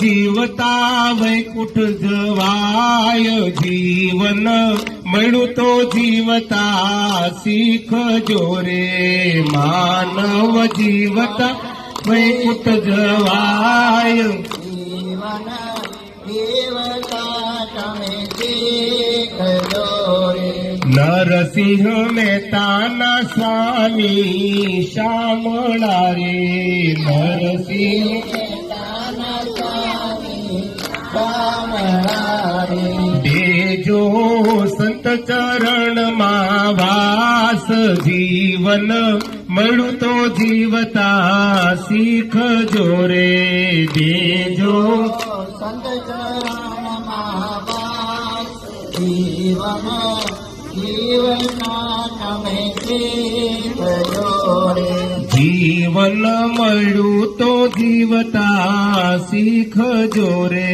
જીવતા વૈકુંઠ જવાય, જીવન મળ્યું તો જીવતા શીખજો રે, માનવ જીવતા વૈકુંઠ જવાય, જીવન દેવતા તમે શીખજો રે. નરસિંહ મહેતાના સ્વામી શામળા રે, નરસિંહ મહેતાના સ્વામી શામળા રે. દેજો સંત ચરણમાં વાસ, જીવન મળ્યું તો જીવતા શીખજો રે, દેજો સંત ચરણમાં વાસ, જીવના તમે શીખજો રે. જીવન મળ્યું તો જીવતા શીખજો રે.